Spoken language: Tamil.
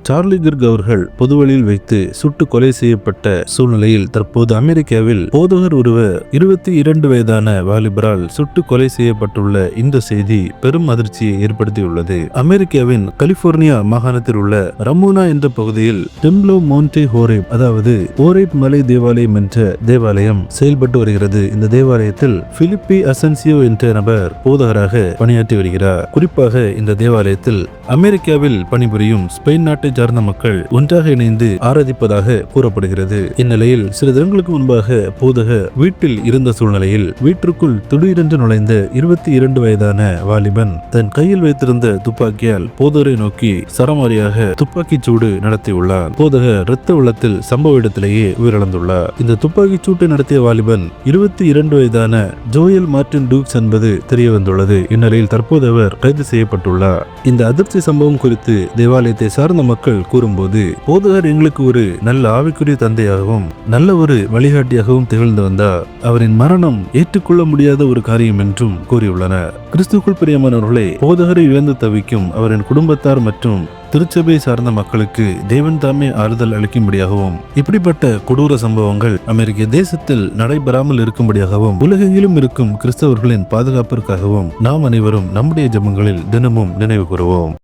சார்லி கிர்க் அவர்கள் பொதுவெளியில் வைத்து சுட்டு கொலை செய்யப்பட்ட சூழ்நிலையில் தற்போது அமெரிக்காவில் போதகர் ஒருவர் 22 வயதான வாலிபரால் சுட்டு கொலை செய்யப்பட்டுள்ள இந்த செய்தி பெரும் அதிர்ச்சியை ஏற்படுத்தியுள்ளது. அமெரிக்காவின் கலிபோர்னியா மாகாணத்தில் உள்ள ரமோனா என்ற பகுதியில் டெம்ப்ளோ மோன்டே ஹோரேப், அதாவது ஓரேப் மலை தேவாலயம் என்ற தேவாலயம் செயல்பட்டு வருகிறது. இந்த தேவாலயத்தில் பிலிப்பி அசன்சியோ என்ற நபர் போதகராக பணியாற்றி வருகிறார். குறிப்பாக இந்த தேவாலயத்தில் அமெரிக்காவில் பணிபுரியும் ஸ்பெயின் நாட்டை சார்ந்த மக்கள் ஒன்றாக இணைந்து ஆராதிப்பதாக கூறப்படுகிறது. இந்நிலையில் சில தினங்களுக்கு முன்பாக போதகர் வீட்டில் இருந்த சூழ்நிலையில் வீட்டிற்குள் திடீரென்று நுழைந்த 22 வயதான வாலிபன் தன் கையில் வைத்திருந்த துப்பாக்கியால் போதகரை நோக்கி சரமாரியாக துப்பாக்கிச் சூடு நடத்தியுள்ளார். போதகர் இரத்த வெள்ளத்தில் சம்பவ இடத்திலேயே உயிரிழந்துள்ளார். இந்த துப்பாக்கிச் சூட்டை நடத்திய வாலிபன் 22 வயதான ஜோயல் மார்டின் டூக்ஸ் என்பது தெரிய வந்துள்ளது. இந்நிலையில் தற்போது அவர் கைது செய்யப்பட்டுள்ளார். இந்த அதிர்ச்சி சம்பவம் குறித்து தேவாலயத்தை சார்ந்த மக்கள் கூறும்போது, போதகர் எங்களுக்கு ஒரு நல்ல ஆவிக்குரிய தந்தையாகவும் நல்ல ஒரு வழிகாட்டியாகவும் திகழ்ந்து வந்தார். அவரின் மரணம் ஏற்றுக்கொள்ள முடியாத ஒரு காரியம் என்றும் கூறியுள்ளனர். கிறிஸ்துக்குள் பிரியமானவர்களே, போதகரை இழந்து தவிக்கும் அவரின் குடும்பத்தார் மற்றும் திருச்சபை சார்ந்த மக்களுக்கு தேவன் தாமே ஆறுதல் அளிக்கும்படியாகவும் இப்படிப்பட்ட கொடூர சம்பவங்கள் அமெரிக்க தேசத்தில் நடைபெறாமல் இருக்கும்படியாகவும் உலகெங்கிலும் இருக்கும் கிறிஸ்தவர்களின் பாதுகாப்பிற்காகவும் நாம் அனைவரும் நம்முடைய ஜெபங்களில் தினமும் நினைவு கூறுவோம்.